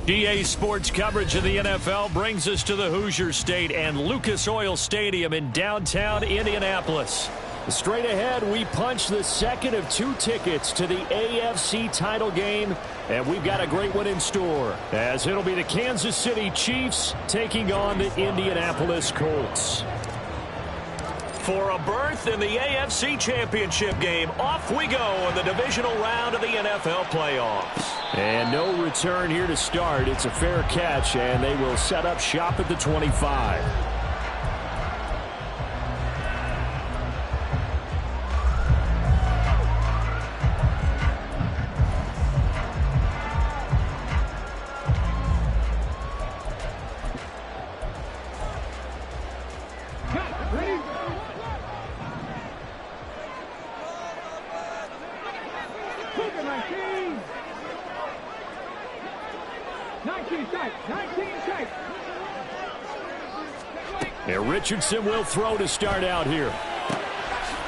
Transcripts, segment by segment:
GA Sports coverage of the NFL brings us to the Hoosier State and Lucas Oil Stadium in downtown Indianapolis. Straight ahead, we punch the second of 2 tickets to the AFC title game, and we've got a great one in store, as it'll be the Kansas City Chiefs taking on the Indianapolis Colts. For a berth in the AFC Championship game, off we go in the divisional round of the NFL playoffs. And no return here to start. It's a fair catch, and they will set up shop at the 25. And Richardson will throw to start out here.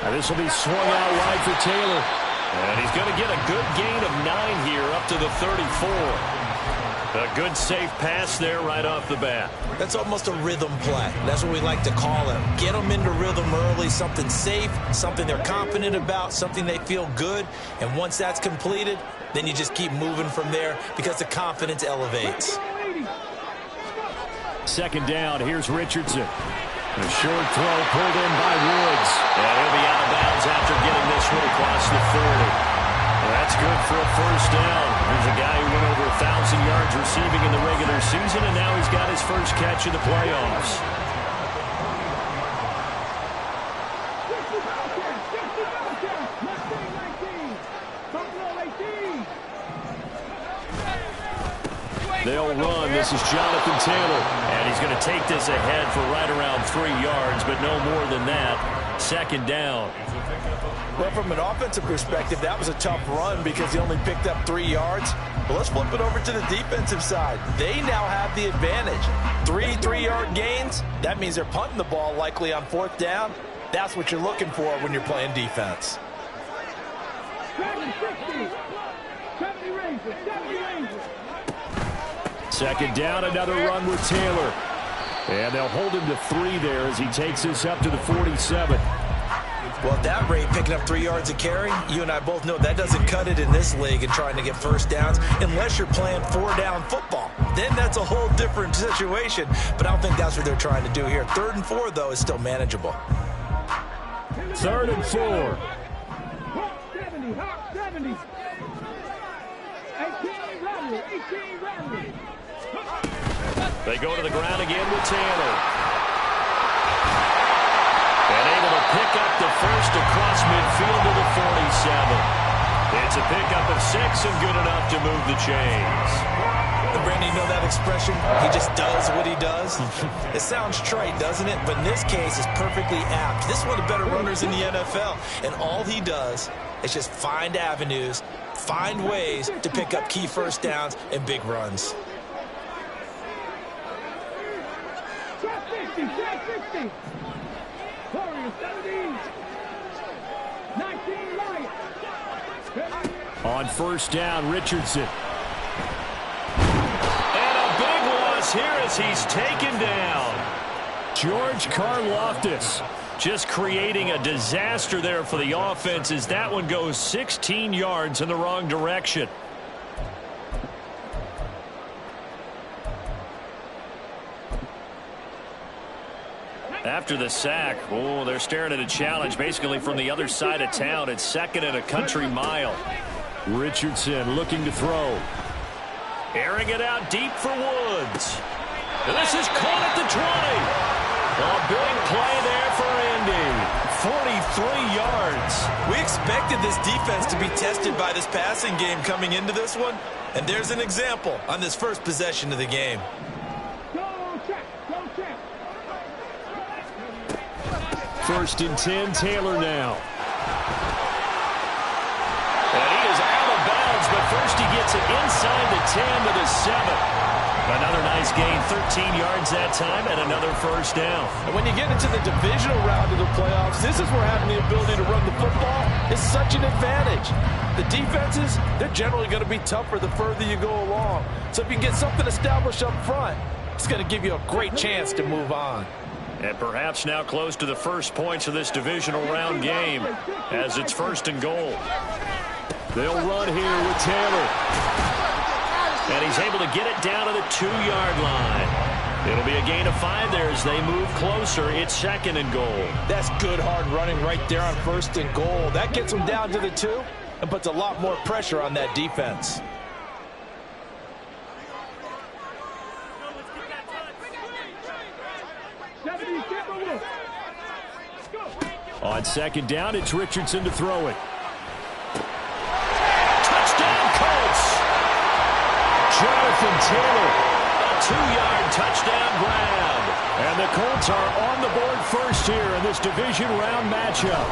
And this will be swung out wide for Taylor. And he's going to get a good gain of 9 here up to the 34. A good safe pass there right off the bat. That's almost a rhythm play. That's what we like to call it. Get them into rhythm early, something safe, something they're confident about, something they feel good. And once that's completed, then you just keep moving from there because the confidence elevates. Second down, here's Richardson. A short throw pulled in by Woods. And he'll be out of bounds after getting this one across the 40. Well, that's good for a first down. There's a guy who went over 1,000 yards receiving in the regular season, and now he's got his first catch in the playoffs. They'll run. This is Jonathan Taylor. And he's going to take this ahead for right around 3 yards, but no more than that. Second down. Well, from an offensive perspective, that was a tough run because he only picked up 3 yards. But let's flip it over to the defensive side. They now have the advantage. 3 3-yard gains. That means they're punting the ball likely on 4th down. That's what you're looking for when you're playing defense. 70 Rangers. Second down, another run with Taylor. And they'll hold him to 3 there as he takes this up to the 47. Well, at that rate, picking up 3 yards a carry, you and I both know that doesn't cut it in this league and trying to get first downs unless you're playing 4-down football. Then that's a whole different situation. But I don't think that's what they're trying to do here. 3rd and 4, though, is still manageable. 3rd and 4. 70. 18 Randall. They go to the ground again with Taylor. And able to pick up the first across midfield to the 47. It's a pickup of 6 and good enough to move the chains. Brandon, you know that expression? He just does what he does. It sounds trite, doesn't it? But in this case, it's perfectly apt. This is one of the better runners in the NFL. And all he does is just find avenues, find ways to pick up key first downs and big runs. On first down, Richardson. And a big loss here as he's taken down. George Karlaftis just creating a disaster there for the offense as that one goes 16 yards in the wrong direction. After the sack, oh, they're staring at a challenge basically from the other side of town. It's 2nd and a country mile. Richardson looking to throw. Airing it out deep for Woods. And this is caught at the 20. A big play there for Indy. 43 yards. We expected this defense to be tested by this passing game coming into this one. And there's an example on this first possession of the game. Go check. Go check. 1st and 10, Taylor now. And he is out of bounds, but first he gets it inside the 10 to the 7. Another nice gain, 13 yards that time, and another first down. And when you get into the divisional round of the playoffs, this is where having the ability to run the football is such an advantage. The defenses, they're generally going to be tougher the further you go along. So if you can get something established up front, it's going to give you a great chance to move on. And perhaps now close to the first points of this divisional round game as it's 1st and goal. They'll run here with Taylor. And he's able to get it down to the 2-yard line. It'll be a gain of 5 there as they move closer. It's 2nd and goal. That's good hard running right there on 1st and goal. That gets them down to the 2 and puts a lot more pressure on that defense. On 2nd down, it's Richardson to throw it. Touchdown, Colts! Jonathan Taylor, a 2-yard touchdown grab. And the Colts are on the board first here in this division round matchup.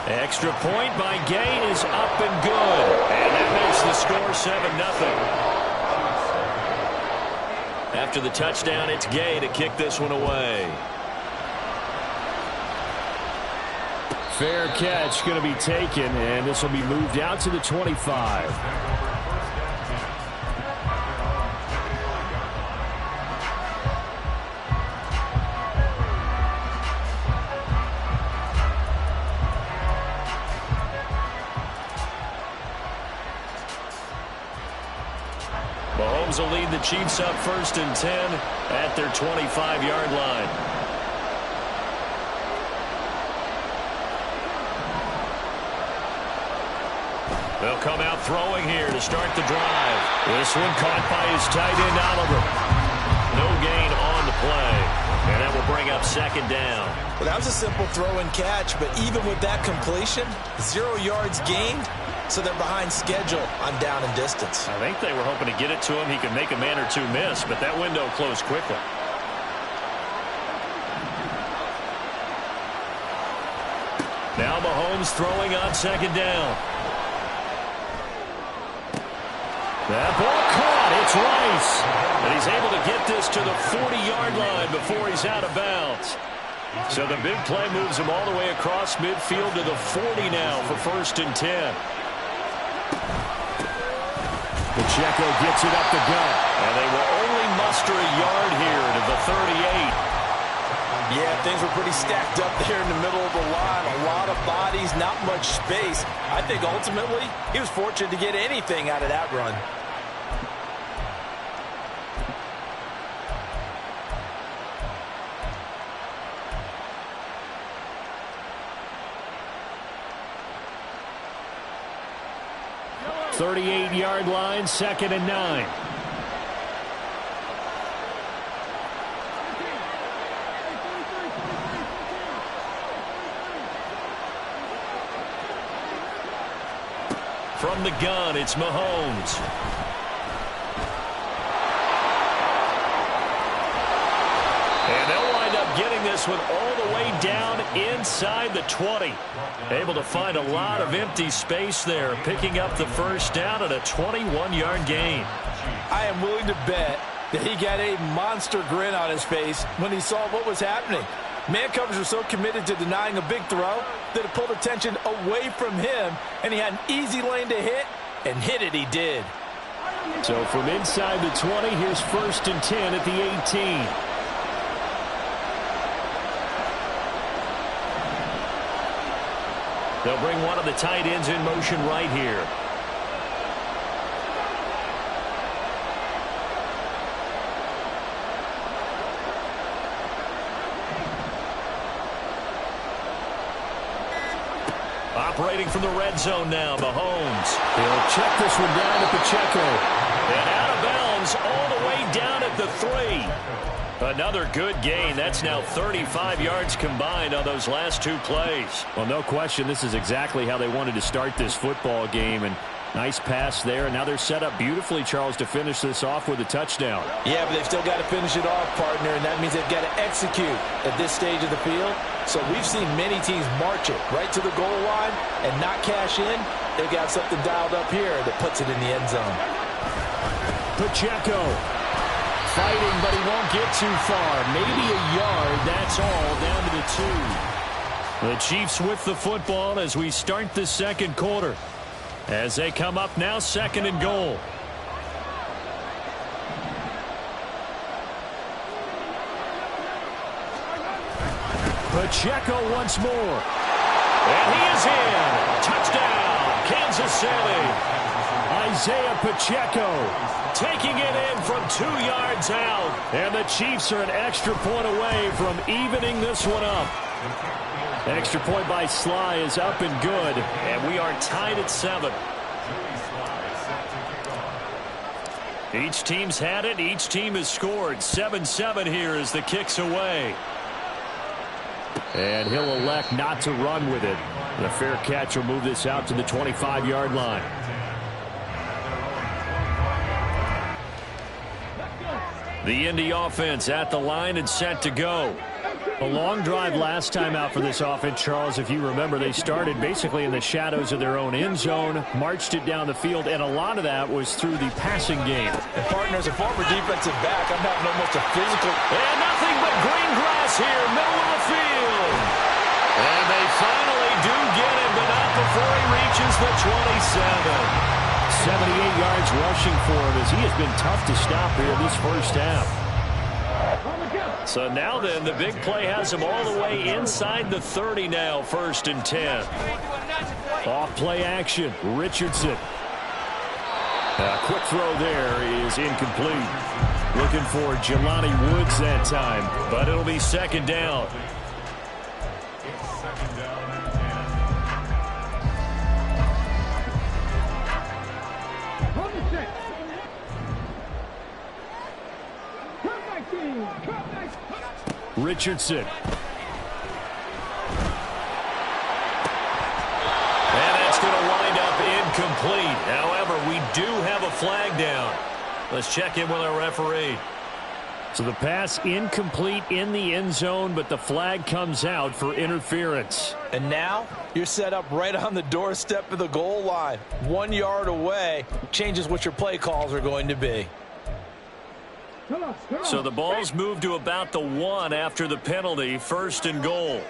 Extra point by Gay is up and good. And that makes the score 7-0. After the touchdown, it's Gay to kick this one away. Fair catch going to be taken, and this will be moved out to the 25. Mahomes will lead the Chiefs up 1st and 10 at their 25-yard line. They'll come out throwing here to start the drive. This one caught by his tight end, Oliver. No gain on the play. And that will bring up 2nd down. Well, that was a simple throw and catch, but even with that completion, 0 yards gained, so they're behind schedule on down and distance. I think they were hoping to get it to him. He could make a man or two miss, but that window closed quickly. Now Mahomes throwing on 2nd down. That ball caught. It's Rice. And he's able to get this to the 40-yard line before he's out of bounds. So the big play moves him all the way across midfield to the 40 now for 1st and 10. Pacheco gets it up the gut. And they will only muster a yard here to the 38. Yeah, things were pretty stacked up there in the middle of the line. A lot of bodies, not much space. I think ultimately he was fortunate to get anything out of that run. .38-yard line, 2nd and 9. From the gun, it's Mahomes. And they'll wind up getting this one all the way down inside the 20. Able to find a lot of empty space there, picking up the first down at a 21-yard gain. I am willing to bet that he got a monster grin on his face when he saw what was happening. Man coverage was so committed to denying a big throw that it pulled attention away from him, and he had an easy lane to hit, and hit it he did. So from inside the 20, here's 1st and 10 at the 18. They'll bring one of the tight ends in motion right here. Operating from the red zone now, Mahomes. He'll check this one down to Pacheco. And out of bounds is all the way down at the 3. Another good gain. That's now 35 yards combined on those last 2 plays. Well, no question, this is exactly how they wanted to start this football game. And nice pass there. And now they're set up beautifully, Charles, to finish this off with a touchdown. Yeah, but they've still got to finish it off, partner, and that means they've got to execute at this stage of the field. So we've seen many teams march it right to the goal line and not cash in. They've got something dialed up here that puts it in the end zone. Pacheco fighting, but he won't get too far. Maybe a yard, that's all, down to the 2. The Chiefs with the football as we start the second quarter. As they come up now, 2nd and goal. Pacheco once more. And he is in. Touchdown, Kansas City. Isaiah Pacheco taking it in from 2 yards out. And the Chiefs are an extra point away from evening this one up. Extra point by Sly is up and good. And we are tied at 7. Each team's had it. Each team has scored. 7-7 here as the kick's away. And he'll elect not to run with it. The fair catch will move this out to the 25-yard line. The Indy offense at the line and set to go. A long drive last time out for this offense, Charles. If you remember, they started basically in the shadows of their own end zone, marched it down the field, and a lot of that was through the passing game. And partners, a former defensive back, I'm having almost a physical. And nothing but green grass here, middle of the field. And they finally do get him, but not before he reaches the 27. 78 yards rushing for him as he has been tough to stop here this first half. So now then, the big play has him all the way inside the 30 now, 1st and 10. Off play action, Richardson. A quick throw there is incomplete. Looking for Jelani Woods that time, but it'll be 2nd down. Richardson. And that's going to wind up incomplete. However, we do have a flag down. Let's check in with our referee. So the pass incomplete in the end zone, but the flag comes out for interference. And now you're set up right on the doorstep of the goal line. 1 yard away changes what your play calls are going to be. So the ball's moved to about the 1 after the penalty, 1st and goal.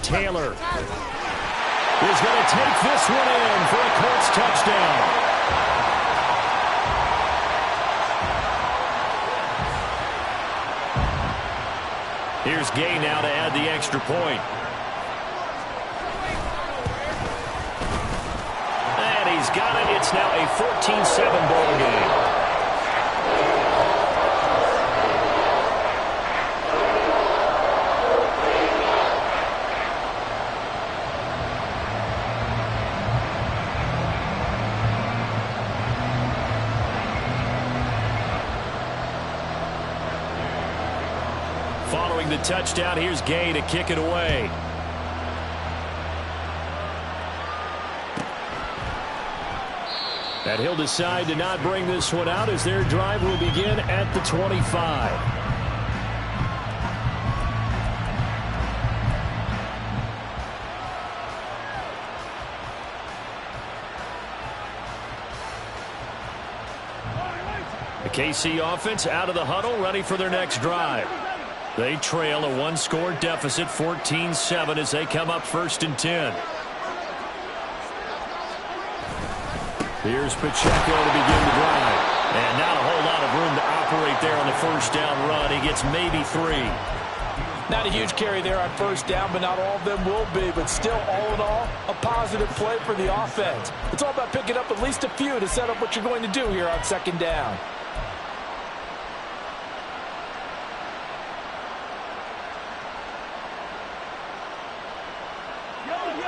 Taylor is going to take this one in for a Colts touchdown. Here's Gay now to add the extra point. He's got it. It's now a 14-7 ball game. Following the touchdown, here's Gay to kick it away. And he'll decide to not bring this one out as their drive will begin at the 25. The KC offense out of the huddle, ready for their next drive. They trail a 1-score deficit, 14-7, as they come up 1st and 10. Here's Pacheco to begin the drive. And not a whole lot of room to operate there on the 1st down run. He gets maybe 3. Not a huge carry there on 1st down, but not all of them will be. But still, all in all, a positive play for the offense. It's all about picking up at least a few to set up what you're going to do here on 2nd down.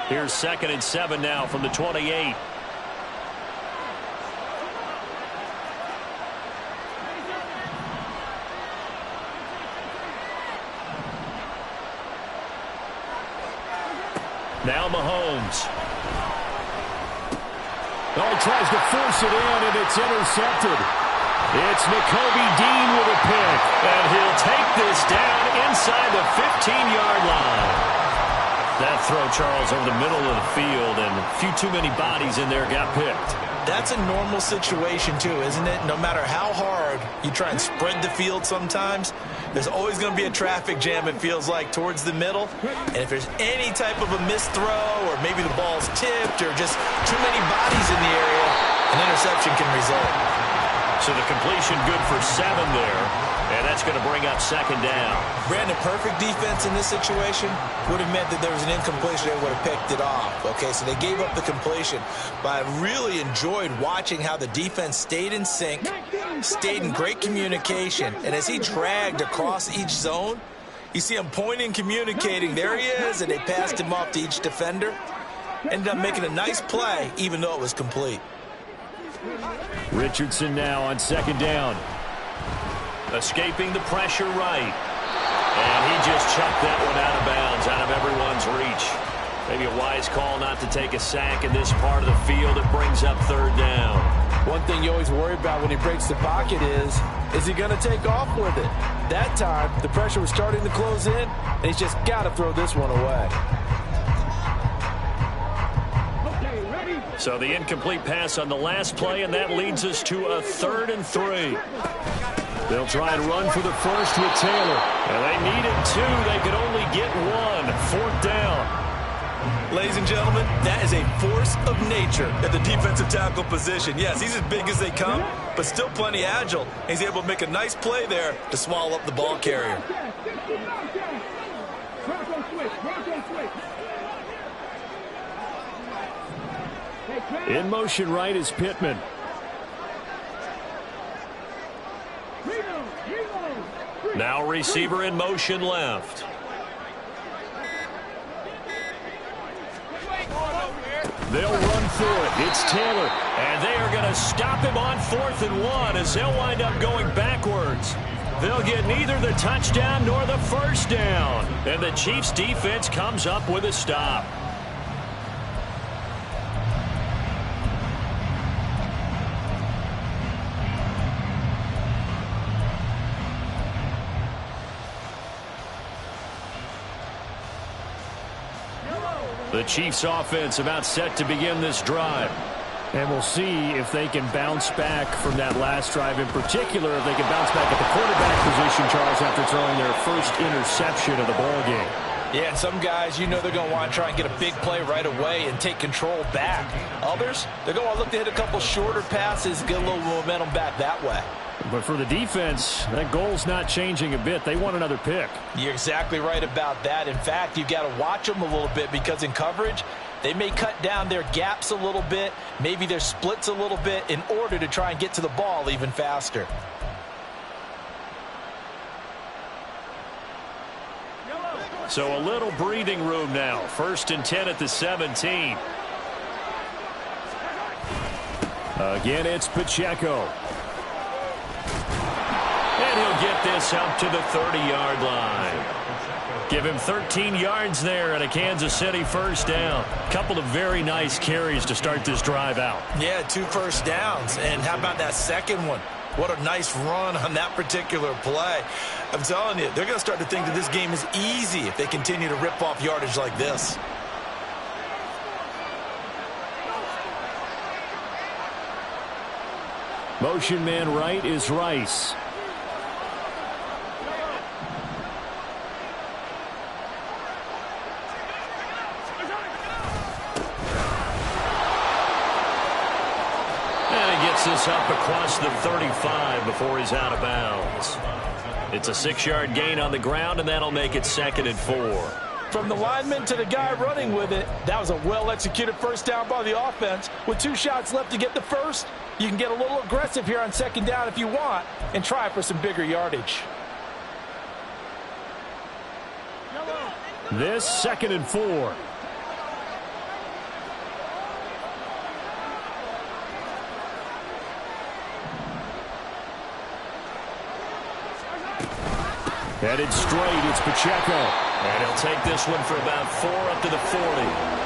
Here's 2nd and 7 now from the 28. Now Mahomes. Oh, he tries to force it in, and it's intercepted. It's Nakobe Dean with a pick, and he'll take this down inside the 15-yard line. That throw, Charles, over the middle of the field, and a few too many bodies in there got picked. That's a normal situation, too, isn't it? No matter how hard you try and spread the field sometimes, there's always going to be a traffic jam, it feels like, towards the middle. And if there's any type of a missed throw, or maybe the ball's tipped, or just too many bodies in the area, an interception can result. So the completion good for 7 there, and that's going to bring up 2nd down. Brandon, perfect defense in this situation would have meant that there was an incompletion that would have picked it off. Okay, so they gave up the completion, but I really enjoyed watching how the defense stayed in sync, stayed in great communication, and as he dragged across each zone, you see him pointing, communicating. There he is, and they passed him off to each defender. Ended up making a nice play, even though it was complete. Richardson now on 2nd down. Escaping the pressure right. And he just chucked that one out of bounds, out of everyone's reach. Maybe a wise call not to take a sack in this part of the field. It brings up 3rd down. One thing you always worry about when he breaks the pocket is he going to take off with it? That time, the pressure was starting to close in, and he's just got to throw this one away. So the incomplete pass on the last play, and that leads us to a 3rd and 3. They'll try and run for the first with Taylor. And they needed 2. They could only get 1. 4th down. Ladies and gentlemen, that is a force of nature at the defensive tackle position. Yes, he's as big as they come, but still plenty agile. He's able to make a nice play there to swallow up the ball carrier. In motion right is Pittman. Now receiver in motion left. They'll run for it. It's Taylor. And they are going to stop him on 4th and 1 as they'll wind up going backwards. They'll get neither the touchdown nor the first down. And the Chiefs defense comes up with a stop. The Chiefs offense about set to begin this drive. And we'll see if they can bounce back from that last drive, in particular if they can bounce back at the quarterback position, Charles, after throwing their first interception of the ball game. Yeah, and some guys, you know they're going to want to try and get a big play right away and take control back. Others, they're going to want to look to hit a couple shorter passes, get a little momentum back that way. But for the defense, that goal's not changing a bit. They want another pick. You're exactly right about that. In fact, you've got to watch them a little bit because in coverage, they may cut down their gaps a little bit, maybe their splits a little bit in order to try and get to the ball even faster. So a little breathing room now. 1st and 10 at the 17. Again, it's Pacheco. And he'll get this up to the 30-yard line. Give him 13 yards there and a Kansas City first down. Couple of very nice carries to start this drive out. Yeah, 2 first downs. And how about that second one? What a nice run on that particular play. I'm telling you, they're going to start to think that this game is easy if they continue to rip off yardage like this. Motion man right is Rice. And he gets this up across the 35 before he's out of bounds. It's a 6-yard gain on the ground, and that'll make it 2nd and 4. From the lineman to the guy running with it, that was a well-executed first down by the offense. With 2 shots left to get the first, you can get a little aggressive here on 2nd down if you want and try for some bigger yardage. This 2nd and 4. Headed straight, it's Pacheco. And he'll take this one for about 4 up to the 40.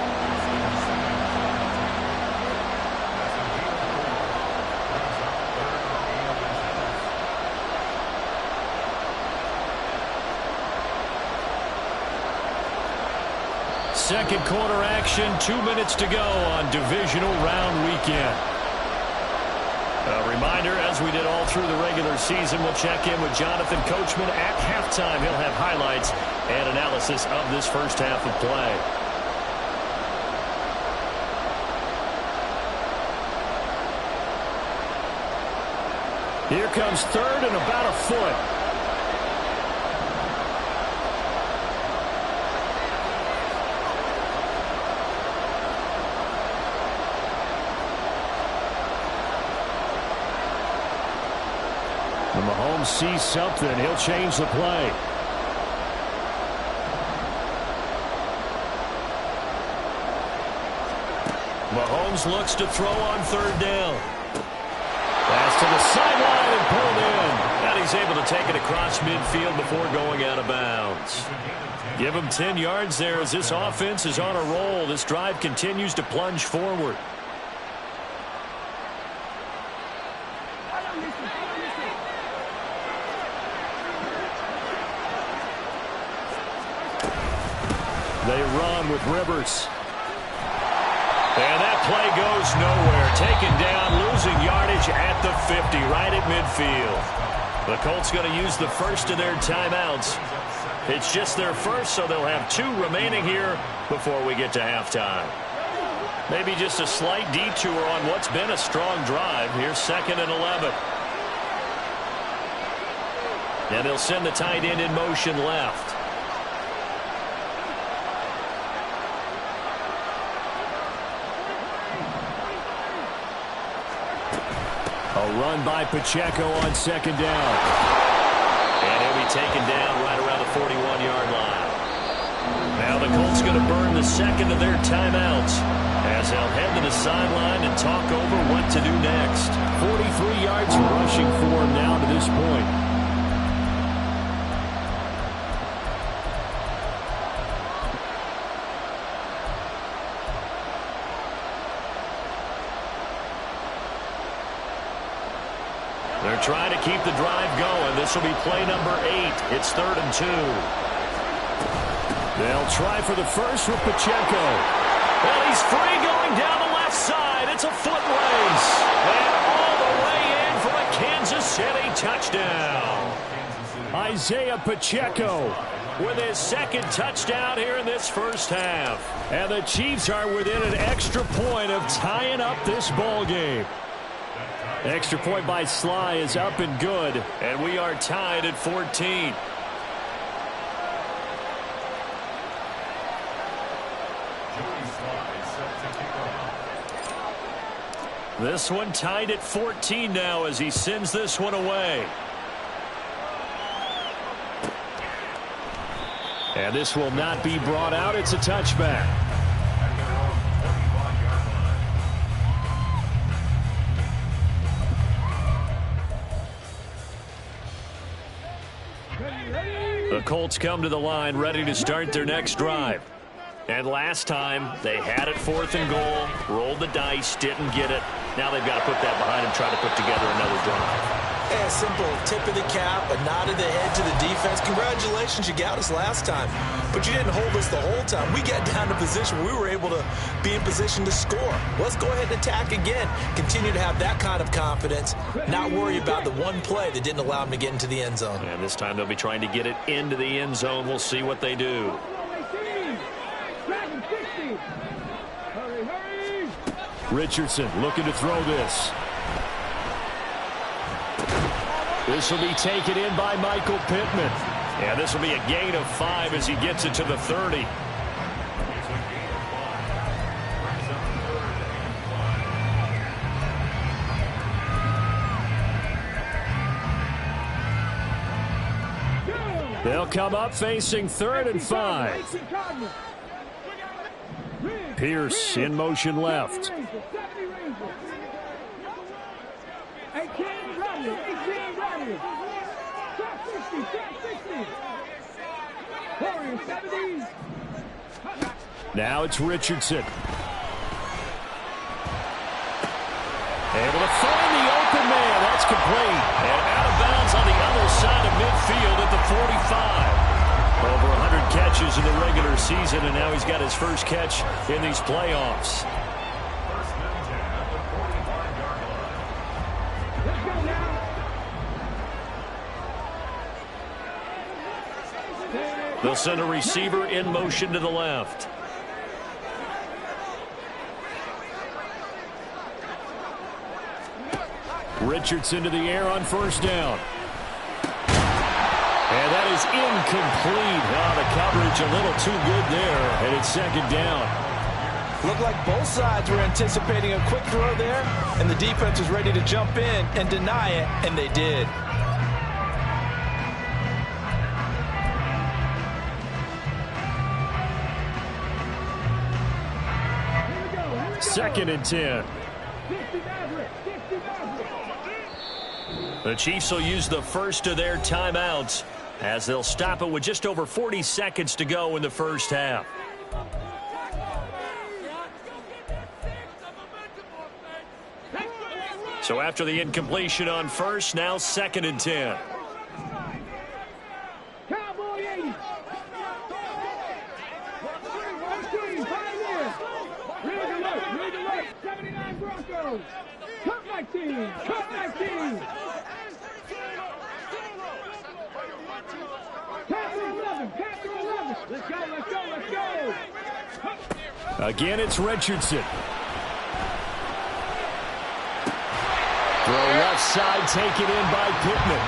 Second quarter action, 2 minutes to go on divisional round weekend. A reminder, as we did all through the regular season, we'll check in with Jonathan Coachman at halftime. He'll have highlights and analysis of this first half of play. Here comes third and about a foot. When Mahomes sees something, he'll change the play. Mahomes looks to throw on third down. Pass to the sideline and pulled in. And he's able to take it across midfield before going out of bounds. Give him 10 yards there as this offense is on a roll. This drive continues to plunge forward. They run with Rivers. And that play goes nowhere. Taken down, losing yardage at the 50, right at midfield. The Colts going to use the first of their timeouts. It's just their first, so they'll have 2 remaining here before we get to halftime. Maybe just a slight detour on what's been a strong drive. Here's 2nd and 11. And they'll send the tight end in motion left. A run by Pacheco on 2nd down. And he'll be taken down right around the 41-yard line. Now the Colts going to burn the second of their timeouts as they'll head to the sideline and talk over what to do next. 43 yards rushing for him now to this point. They're trying to keep the drive going. This will be play number 8. It's 3rd and 2. They'll try for the first with Pacheco. Well, he's free going down the left side. It's a foot race. And all the way in for a Kansas City touchdown. Isaiah Pacheco with his 2nd touchdown here in this first half. And the Chiefs are within an extra point of tying up this ball game. Extra point by Sly is up and good, and we are tied at 14. This one tied at 14 now as he sends this one away. And this will not be brought out. It's a touchback. The Colts come to the line ready to start their next drive. And last time they had it 4th and goal, rolled the dice, didn't get it. Now they've got to put that behind them, try to put together another drive. Yeah, simple tip of the cap, a nod of the head to the defense. Congratulations, you got us last time, but you didn't hold us the whole time. We got down to position where we were able to be in position to score. Let's go ahead and attack again. Continue to have that kind of confidence, not worry about the one play that didn't allow them to get into the end zone. And this time they'll be trying to get it into the end zone. We'll see what they do. Richardson looking to throw this. This will be taken in by Michael Pittman. And this will be a gain of 5 as he gets it to the 30. They'll come up facing 3rd and 5. Pierce in motion left. Warriors 70. Now it's Richardson. Able to find the open man. That's complete. And out of bounds on the other side of midfield at the 45. Over 100 catches in the regular season, and now he's got his first catch in these playoffs. Let's go now. They'll send a receiver in motion to the left. Richardson to the air on first down. And that is incomplete. The coverage a little too good there, and it's second down. Looked like both sides were anticipating a quick throw there, and the defense was ready to jump in and deny it, and they did. Second and 10. The Chiefs will use the first of their timeouts as they'll stop it with just over 40 seconds to go in the first half. So after the incompletion on first, now second and 10. Cowboy 80. Read alert. 79 Broncos. Cut 19. Cut 19. Panther 11. Panther 11. Let's go. Again, it's Richardson. Throw left side, taken in by Pittman.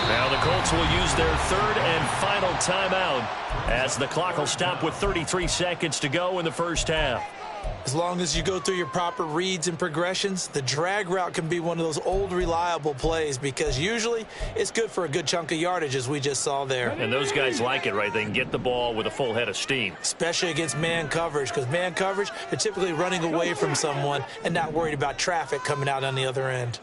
Now the Colts will use their third and final timeout as the clock will stop with 33 seconds to go in the first half. As long as you go through your proper reads and progressions, the drag route can be one of those old reliable plays because usually it's good for a good chunk of yardage as we just saw there. And those guys like it, right? They can get the ball with a full head of steam. Especially against man coverage, because man coverage, they're typically running away from someone and not worried about traffic coming out on the other end.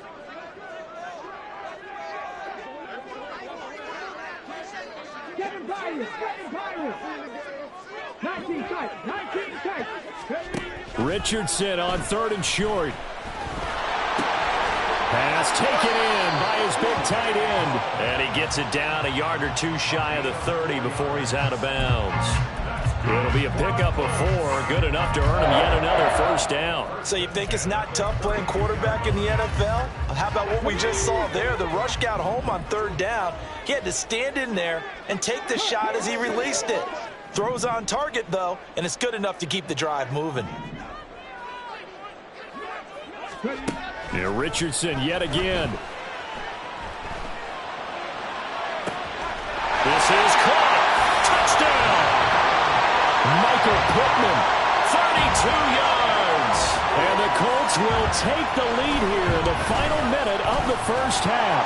Kevin Byron. 19 tight. Richardson on third and short. Pass taken in by his big tight end. And he gets it down a yard or two shy of the 30 before he's out of bounds. It'll be a pickup of 4, good enough to earn him yet another first down. So you think it's not tough playing quarterback in the NFL? How about what we just saw there? The rush got home on third down. He had to stand in there and take the shot as he released it. Throws on target, though, and it's good enough to keep the drive moving. Yeah, Richardson yet again. This is caught. Touchdown. Michael Pittman, 32 yards. And the Colts will take the lead here in the final minute of the first half.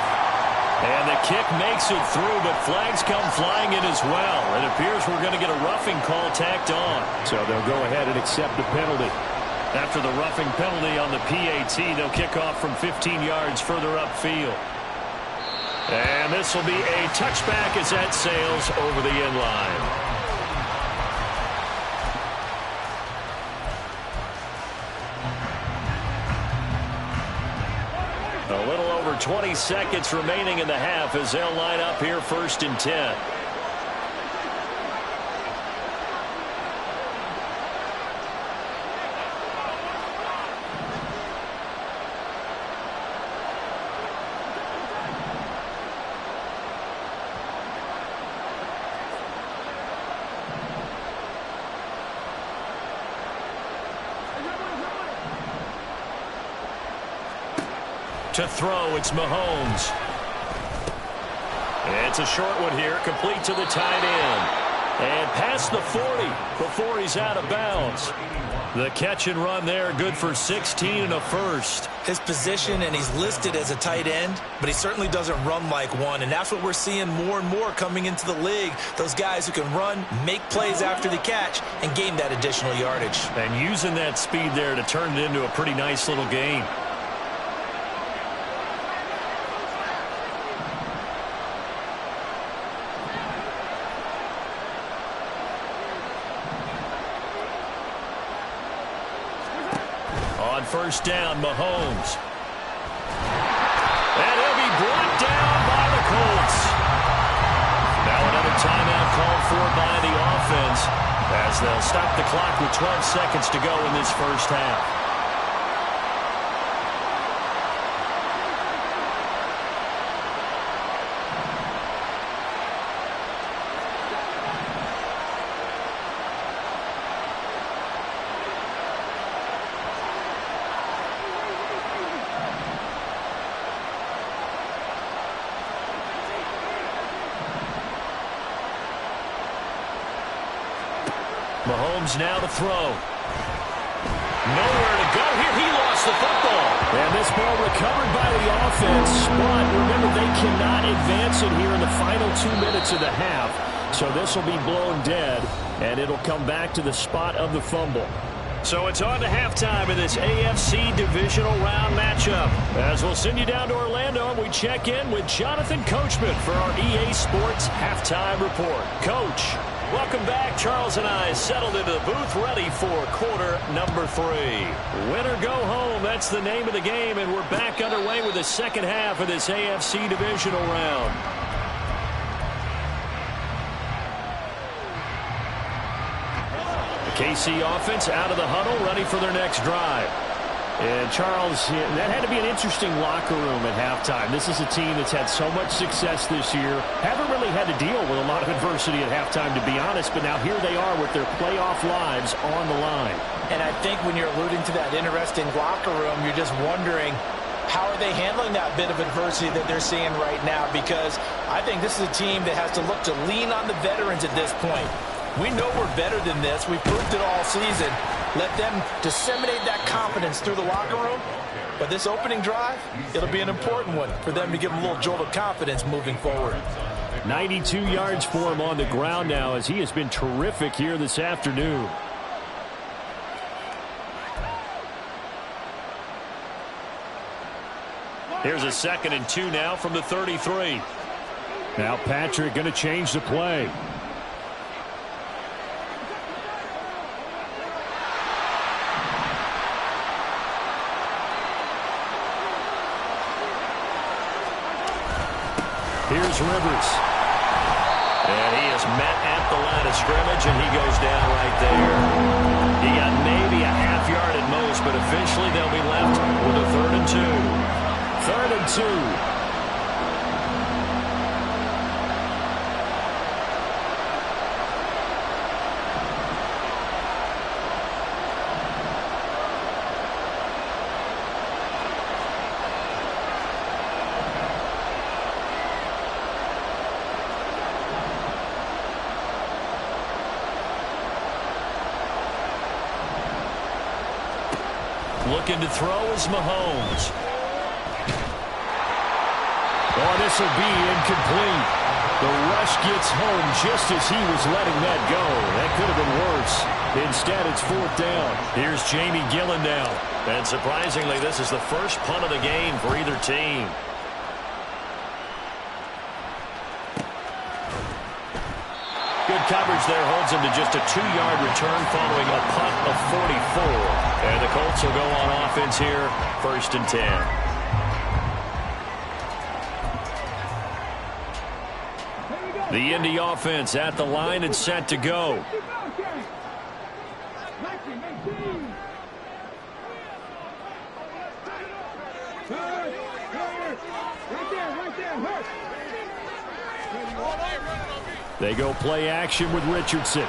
And the kick makes it through, but flags come flying in as well. It appears we're going to get a roughing call tacked on. So they'll go ahead and accept the penalty. After the roughing penalty on the PAT, they'll kick off from 15 yards further upfield. And this will be a touchback as that sails over the end line. A little over 20 seconds remaining in the half as they'll line up here first and 10. To throw, it's Mahomes. It's a short one here, complete to the tight end. And past the 40 before he's out of bounds. The catch and run there, good for 16 and a first. His position, and he's listed as a tight end, but he certainly doesn't run like one, and that's what we're seeing more and more coming into the league. Those guys who can run, make plays after the catch, and gain that additional yardage. And using that speed there to turn it into a pretty nice little game. on first down, Mahomes. And he'll be brought down by the Colts. Now another timeout called for by the offense as they'll stop the clock with 12 seconds to go in this first half. Mahomes now to throw. Nowhere to go here. He lost the football. And this ball recovered by the offense. But remember, they cannot advance it here in the final 2 minutes of the half. So this will be blown dead, and it'll come back to the spot of the fumble. So it's on to halftime in this AFC divisional round matchup. As we'll send you down to Orlando, and we check in with Jonathan Coachman for our EA Sports Halftime Report. Coach, welcome back. Charles and I settled into the booth ready for quarter number 3. Win or go home, that's the name of the game, and we're back underway with the second half of this AFC divisional round. KC offense out of the huddle, ready for their next drive. And Charles, that had to be an interesting locker room at halftime. This is a team that's had so much success this year. Haven't really had to deal with a lot of adversity at halftime, to be honest, but now here they are with their playoff lives on the line. And I think when you're alluding to that interesting locker room, you're just wondering, how are they handling that bit of adversity that they're seeing right now? Because I think this is a team that has to look to lean on the veterans at this point. We know we're better than this. We've proved it all season. Let them disseminate that confidence through the locker room. But this opening drive, it'll be an important one for them to give them a little jolt of confidence moving forward. 92 yards for him on the ground now, as he has been terrific here this afternoon. Here's a 2nd and 2 now from the 33. Now Patrick going to change the play. Here's Rivers. And he is met at the line of scrimmage, and he goes down right there. He got maybe a half yard at most, but eventually they'll be left with a 3rd and 2. 3rd and 2. Looking to throw is Mahomes. Oh, this will be incomplete. The rush gets home just as he was letting that go. That could have been worse. Instead, it's 4th down. Here's Jamie Gillen now. And surprisingly, this is the first punt of the game for either team. Good coverage there holds him to just a 2-yard return following a punt of 44. And the Colts will go on offense here, 1st and 10. The Indy offense at the line and set to go. They go play action with Richardson.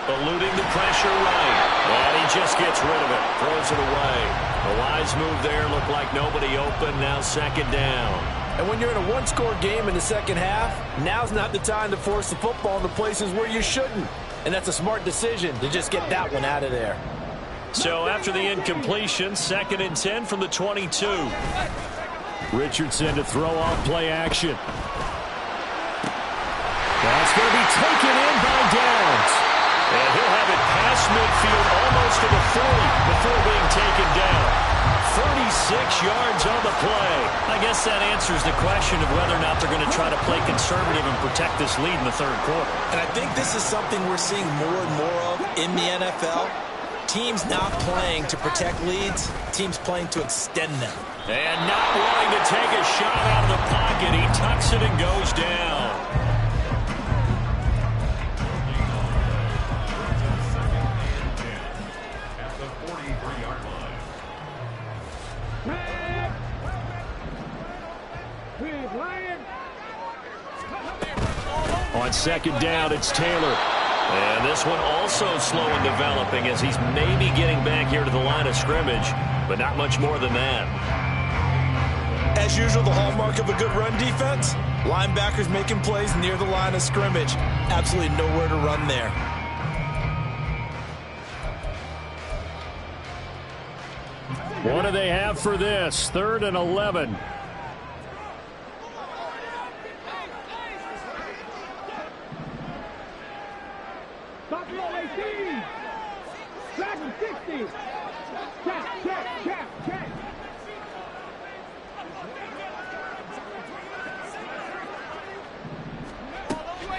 Eluding the pressure right. And he just gets rid of it. Throws it away. The wise move there. Looked like nobody open. Now 2nd down. And when you're in a one-score game in the second half, now's not the time to force the football in the places where you shouldn't. And that's a smart decision to just get that one out of there. So after the incompletion, 2nd and 10 from the 22. Richardson to throw off play action. That's going to be taken in by Downs. And he'll have it past midfield almost to the 40 before being taken down. 36 yards on the play. I guess that answers the question of whether or not they're going to try to play conservative and protect this lead in the 3rd quarter. And I think this is something we're seeing more and more of in the NFL. team's not playing to protect leads. Team's playing to extend them. And not willing to take a shot out of the pocket. He tucks it and goes down. On second down, it's Taylor. And this one also slow in developing as he's maybe getting back here to the line of scrimmage, but not much more than that. As usual, the hallmark of a good run defense, linebackers making plays near the line of scrimmage. Absolutely nowhere to run there. What do they have for this? 3rd and 11.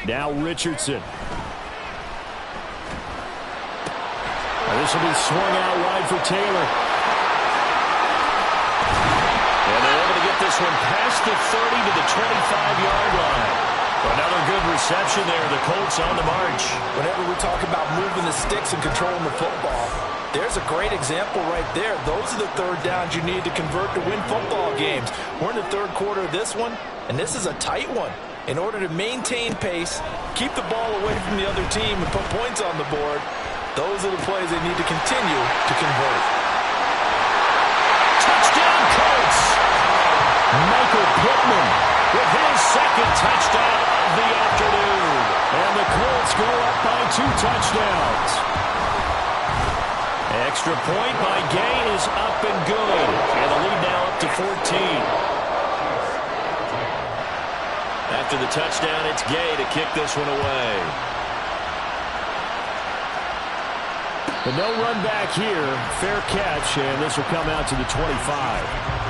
Now Richardson. This will be swung out wide for Taylor. And they're able to get this one past the 30 to the 25-yard line. Another good reception there. The Colts on the march. Whenever we talk about moving the sticks and controlling the football, there's a great example right there. Those are the third downs you need to convert to win football games. We're in the third quarter of this one, and this is a tight one. In order to maintain pace, keep the ball away from the other team, and put points on the board, those are the plays they need to continue to convert. Touchdown, Colts! Michael Pittman with his second touchdown of the afternoon. And the Colts go up by 2 touchdowns. Extra point by Gay is up and good. And the lead now up to 14. After the touchdown, it's Gay to kick this one away. But no run back here. Fair catch, and this will come out to the 25.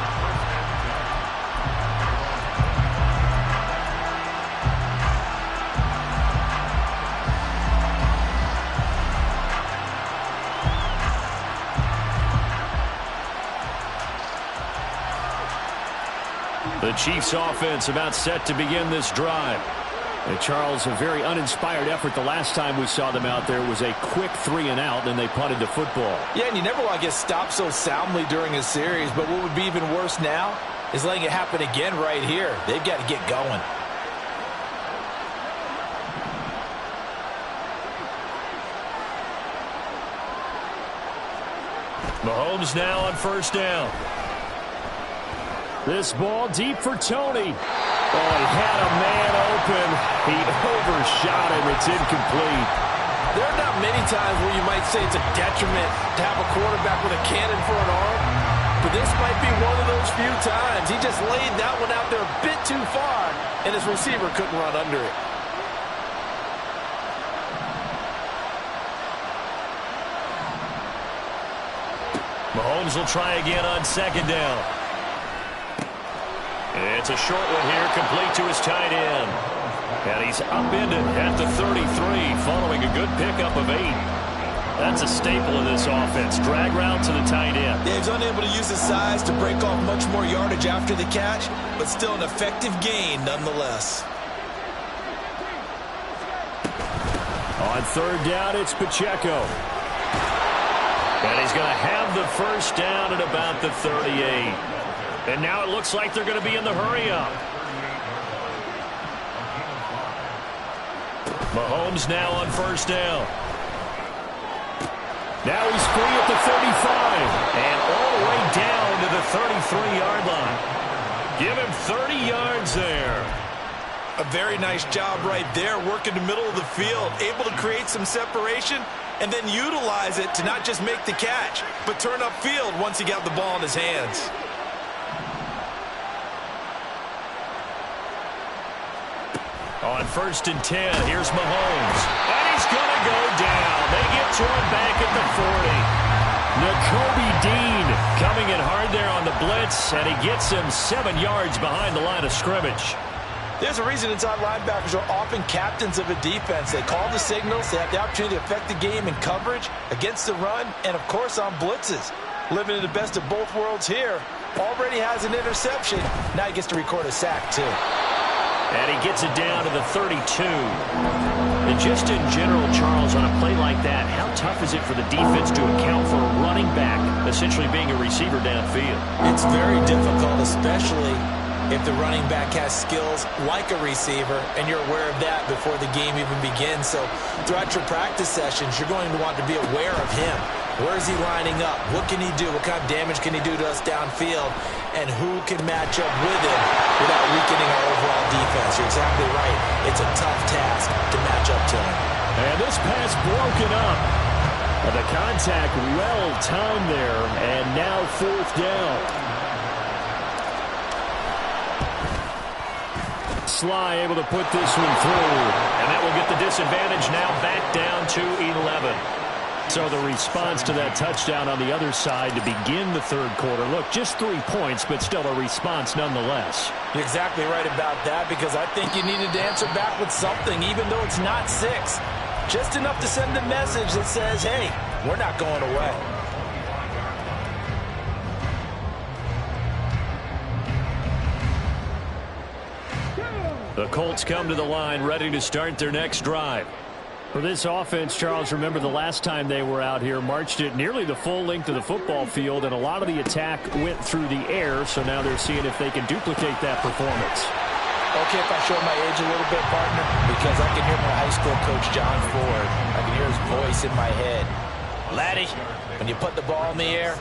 The Chiefs offense about set to begin this drive. And Charles, a very uninspired effort the last time we saw them out there. It was a quick 3 and out, then they punted the football. Yeah, and you never want to get stopped so soundly during a series, but what would be even worse now is letting it happen again right here. They've got to get going. Mahomes now on first down. This ball deep for Tony. Oh, he had a man open. He overshot him. It's incomplete. There are not many times where you might say it's a detriment to have a quarterback with a cannon for an arm, but this might be one of those few times. He just laid that one out there a bit too far, and his receiver couldn't run under it. Mahomes will try again on second down. It's a short one here, complete to his tight end. And he's upended at the 33, following a good pickup of 8. That's a staple of this offense. Drag route to the tight end. Yeah, he's unable to use his size to break off much more yardage after the catch, but still an effective gain nonetheless. On third down, it's Pacheco. And he's going to have the first down at about the 38. And now it looks like they're going to be in the hurry-up. Mahomes now on first down. Now he's free at the 35. And all the way down to the 33-yard line. Give him 30 yards there. A very nice job right there, working the middle of the field, able to create some separation, and then utilize it to not just make the catch, but turn upfield once he got the ball in his hands. On first and 10, here's Mahomes. And he's going to go down. They get to him back at the 40. Nakobe Dean coming in hard there on the blitz, and he gets him 7 yards behind the line of scrimmage. There's a reason inside linebackers are often captains of a defense. They call the signals. They have the opportunity to affect the game in coverage, against the run, and, of course, on blitzes. Living in the best of both worlds here. Already has an interception. Now he gets to record a sack, too. And he gets it down to the 32. And just in general, Charles, on a play like that, how tough is it for the defense to account for a running back essentially being a receiver downfield? It's very difficult, especially if the running back has skills like a receiver, and you're aware of that before the game even begins. So throughout your practice sessions, you're going to want to be aware of him. Where is he lining up? What can he do? What kind of damage can he do to us downfield? And who can match up with him without weakening our overall defense? You're exactly right. It's a tough task to match up to him. And this pass broken up. But the contact well timed there, and now 4th down. Sly able to put this one through, and that will get the disadvantage now back down to 11. So the response to that touchdown on the other side to begin the third quarter. Look, just 3 points, but still a response nonetheless. You're exactly right about that, because I think you needed to answer back with something, even though it's not 6. Just enough to send a message that says, hey, we're not going away. The Colts come to the line ready to start their next drive. For this offense, Charles, remember the last time they were out here, marched it nearly the full length of the football field, and a lot of the attack went through the air, so now they're seeing if they can duplicate that performance. Okay, if I show my age a little bit, partner, because I can hear my high school coach, John Ford. I can hear his voice in my head. Laddie, when you put the ball in the air,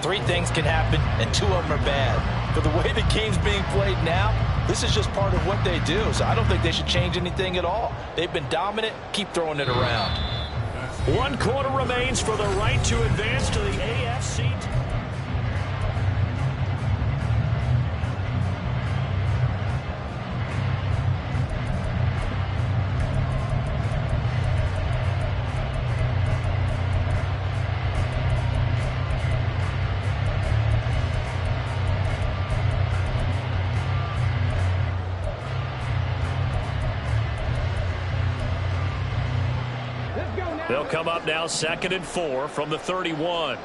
3 things can happen, and 2 of them are bad. But the way the game's being played now, this is just part of what they do, so I don't think they should change anything at all. They've been dominant. Keep throwing it around. 1 quarter remains for the right to advance to the AFC. They'll come up now 2nd and 4 from the 31.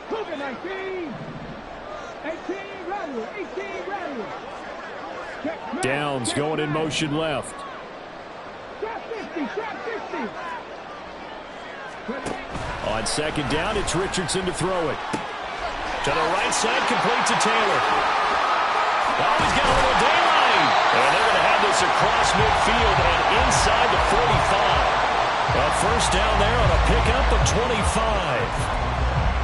Cougar 19. 18 Rattler. 18 Rattler. Downs going in motion left. Shot 50. Shot 50. On 2nd down, it's Richardson to throw it. To the right side, complete to Taylor. Oh, he's got a little daylight. And they're going to have this across midfield and inside the 45. A first down there on a pickup of 25.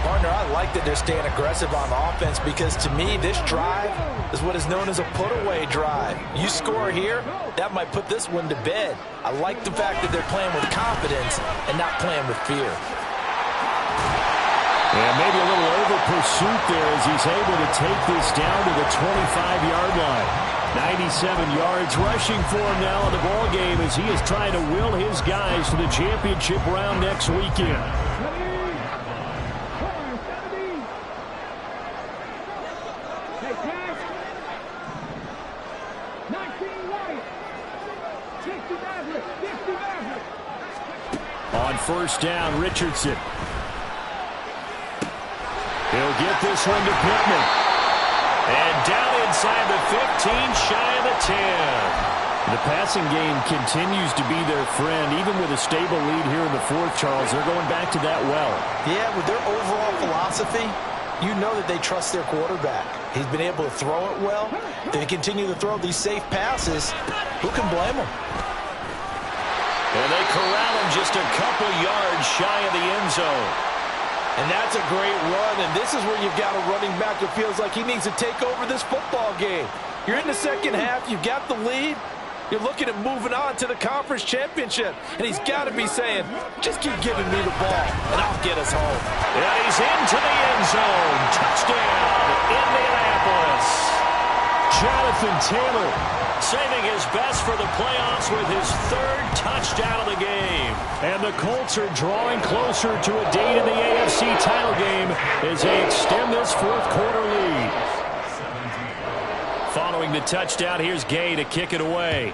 Partner, I like that they're staying aggressive on offense, because to me, this drive is what is known as a put-away drive. You score here, that might put this one to bed. I like the fact that they're playing with confidence and not playing with fear. And maybe a little over-pursuit there as he's able to take this down to the 25-yard line. 97 yards rushing for him now in the ball game as he is trying to will his guys to the championship round next weekend. On 1st down, Richardson. He'll get this one to Pittman. And down inside the 15, shy of the 10. The passing game continues to be their friend, even with a stable lead here in the 4th, Charles. They're going back to that well. Yeah, with their overall philosophy, you know that they trust their quarterback. He's been able to throw it well. They continue to throw these safe passes. Who can blame them? And they corral him just a couple yards shy of the end zone. And that's a great run, and this is where you've got a running back that feels like he needs to take over this football game. You're in the 2nd half, you've got the lead, you're looking at moving on to the conference championship, and he's got to be saying, just keep giving me the ball, and I'll get us home. And he's into the end zone. Touchdown, Indianapolis. Jonathan Taylor saving his best for the playoffs with his 3rd touchdown of the game. And the Colts are drawing closer to a date in the AFC title game as they extend this 4th quarter lead. Following the touchdown, here's Gay to kick it away.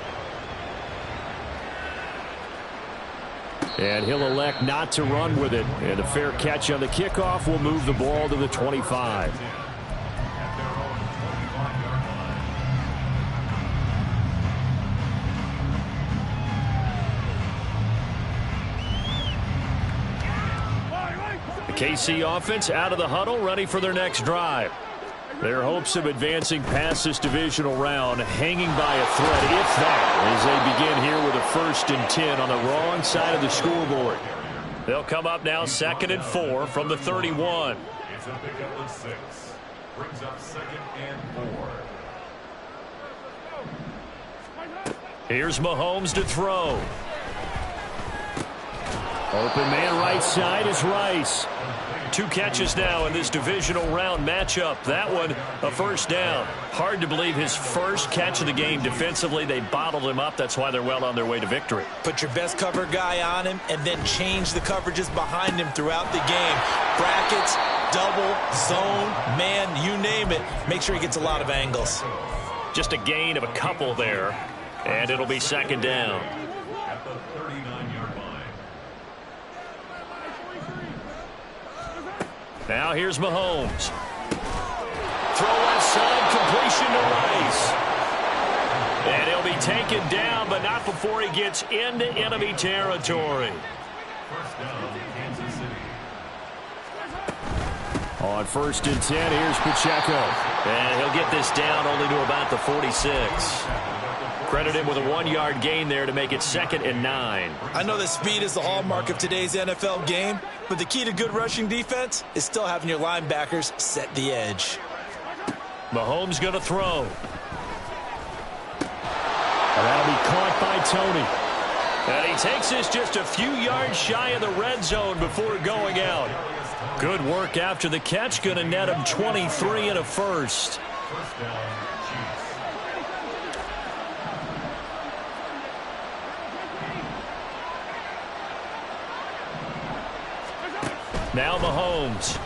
And he'll elect not to run with it. And a fair catch on the kickoff will move the ball to the 25. The KC offense out of the huddle, ready for their next drive. Their hopes of advancing past this divisional round hanging by a thread, if that, as they begin here with a 1st and 10 on the wrong side of the scoreboard. They'll come up now 2nd and 4 from the 31. It's a pickup of 6. Brings up 2nd and 4. Here's Mahomes to throw. Open man right side is Rice. 2 catches now in this divisional round matchup. That one, a 1st down. Hard to believe his 1st catch of the game defensively. They bottled him up. That's why they're well on their way to victory. Put your best cover guy on him and then change the coverages behind him throughout the game. Brackets, double, zone, man, you name it. Make sure he gets a lot of angles. Just a gain of a couple there. And it'll be 2nd down. At the 39-yard line. Now here's Mahomes. Throw left side, completion to Rice. And he'll be taken down, but not before he gets into enemy territory. 1st down, Kansas City. On 1st and 10, here's Pacheco. And he'll get this down only to about the 46. Credit him with a 1-yard gain there to make it 2nd and 9. I know that speed is the hallmark of today's NFL game, but the key to good rushing defense is still having your linebackers set the edge. Mahomes going to throw. And that'll be caught by Tony. And he takes this just a few yards shy of the red zone before going out. Good work after the catch. Going to net him 23 and a 1st. 1st down, Chiefs. Now Mahomes.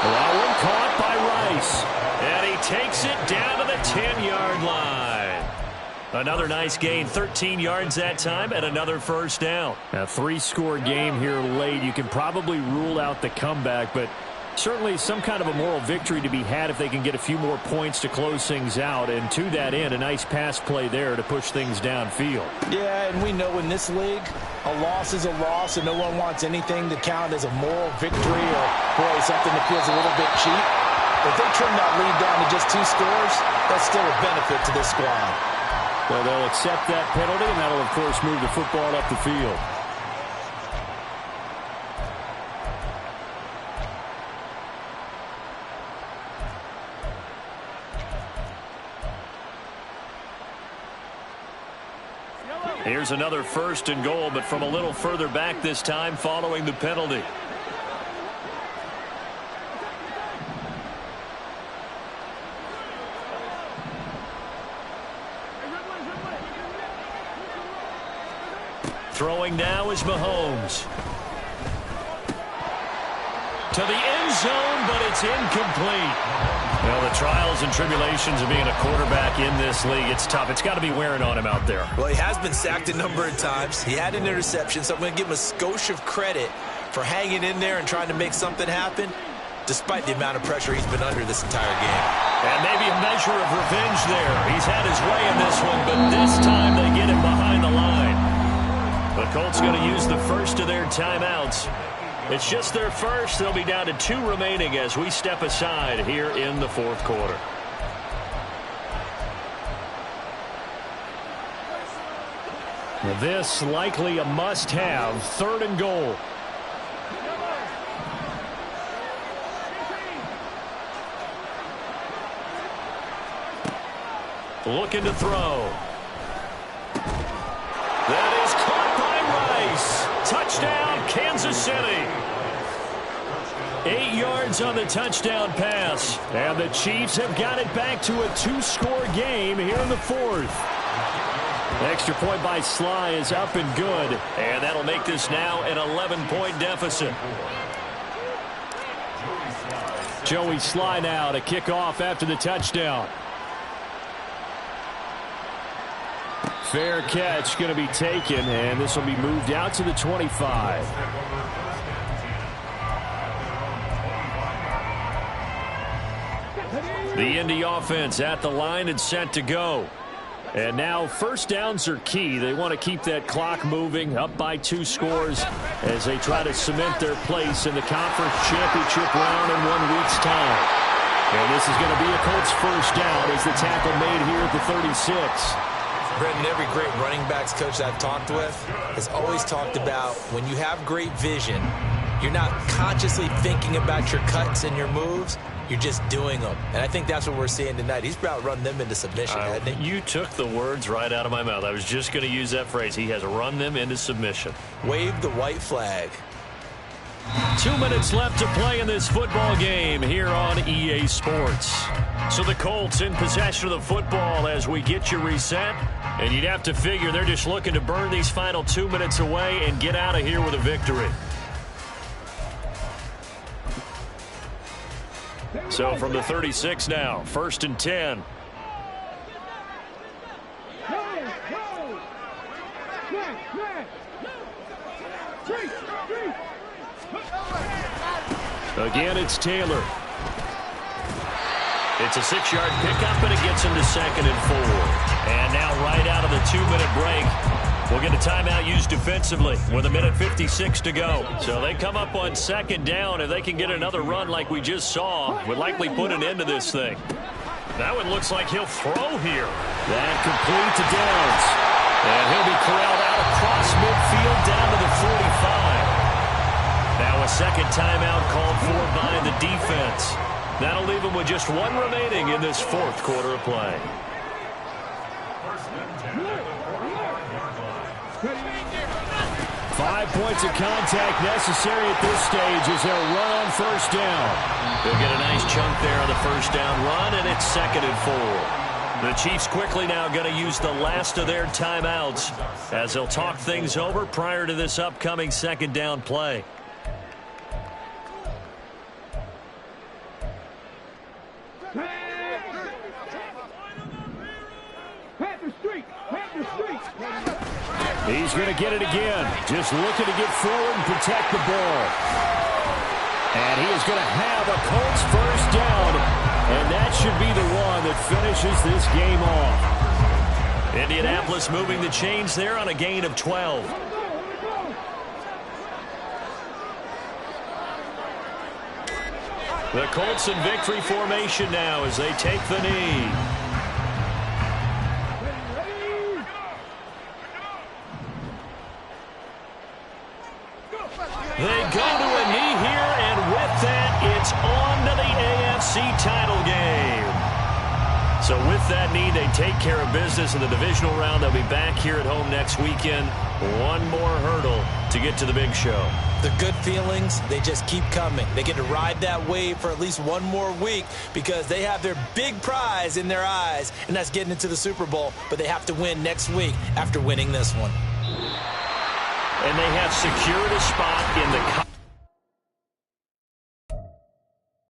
That one caught by Rice. And he takes it down to the 10-yard line. Another nice gain, 13 yards that time, and another 1st down. A 3-score game here late. You can probably rule out the comeback, but certainly some kind of a moral victory to be had if they can get a few more points to close things out. And to that end, a nice pass play there to push things downfield. Yeah, and we know in this league, a loss is a loss, and no one wants anything to count as a moral victory or, boy, something that feels a little bit cheap. If they trim that lead down to just 2 scores, that's still a benefit to this squad. Well, they'll accept that penalty, and that'll, of course, move the football up the field. Here's another 1st and goal, but from a little further back this time following the penalty. Throwing now is Mahomes. To the end zone, but it's incomplete. Well, the trials and tribulations of being a quarterback in this league, it's tough. It's got to be wearing on him out there. Well, he has been sacked a number of times. He had an interception, so I'm going to give him a skosh of credit for hanging in there and trying to make something happen, despite the amount of pressure he's been under this entire game. And maybe a measure of revenge there. He's had his way in this one, but this time they get him behind the line. The Colts going to use the first of their timeouts. It's just their first. They'll be down to 2 remaining as we step aside here in the 4th quarter. This likely a must-have, 3rd and goal. Looking to throw. That is caught by Rice. Touchdown, Kansas City. 8 yards on the touchdown pass. And the Chiefs have got it back to a 2-score game here in the fourth. Extra point by Sly is up and good. And that'll make this now an 11-point deficit. Joey Sly now to kick off after the touchdown. Fair catch going to be taken, and this will be moved out to the 25. The Indy offense at the line and set to go. And now first downs are key. They want to keep that clock moving, up by 2 scores as they try to cement their place in the conference championship round in 1 week's time. And this is going to be a Colts first down as the tackle made here at the 36. Brendan, every great running backs coach I've talked with has always talked about when you have great vision, you're not consciously thinking about your cuts and your moves. You're just doing them. And I think that's what we're seeing tonight. He's about run them into submission, hasn't he? You took the words right out of my mouth. I was just going to use that phrase. He has run them into submission. Wave the white flag. 2 minutes left to play in this football game here on EA Sports. So the Colts in possession of the football as we get you reset. And you'd have to figure they're just looking to burn these final 2 minutes away and get out of here with a victory. So from the 36 now, 1st and 10. Again, it's Taylor. It's a 6-yard pickup, and it gets him to 2nd and 4. And now right out of the 2-minute break, we'll get a timeout used defensively with 1:56 to go. So they come up on 2nd down. If they can get another run like we just saw, would likely put an end to this thing. That one looks like he'll throw here. That complete to Downs. And he'll be corralled out across midfield down to the 45. Now a second timeout called for by the defense. That'll leave him with just 1 remaining in this 4th quarter of play. 5 points of contact necessary at this stage as they'll run on 1st down. They'll get a nice chunk there on the 1st down run, and it's 2nd and 4. The Chiefs quickly now going to use the last of their timeouts as they'll talk things over prior to this upcoming 2nd down play. He's going to get it again. Just looking to get forward and protect the ball. And he is going to have a Colts first down. And that should be the one that finishes this game off. Indianapolis moving the chains there on a gain of 12. The Colts in victory formation now as they take the knee. They go to a knee here, and with that, it's on to the AFC title game. So with that knee, they take care of business in the divisional round. They'll be back here at home next weekend. One more hurdle to get to the big show. The good feelings, they just keep coming. They get to ride that wave for at least 1 more week because they have their big prize in their eyes, and that's getting into the Super Bowl. But they have to win next week after winning this one. And they have secured a spot in the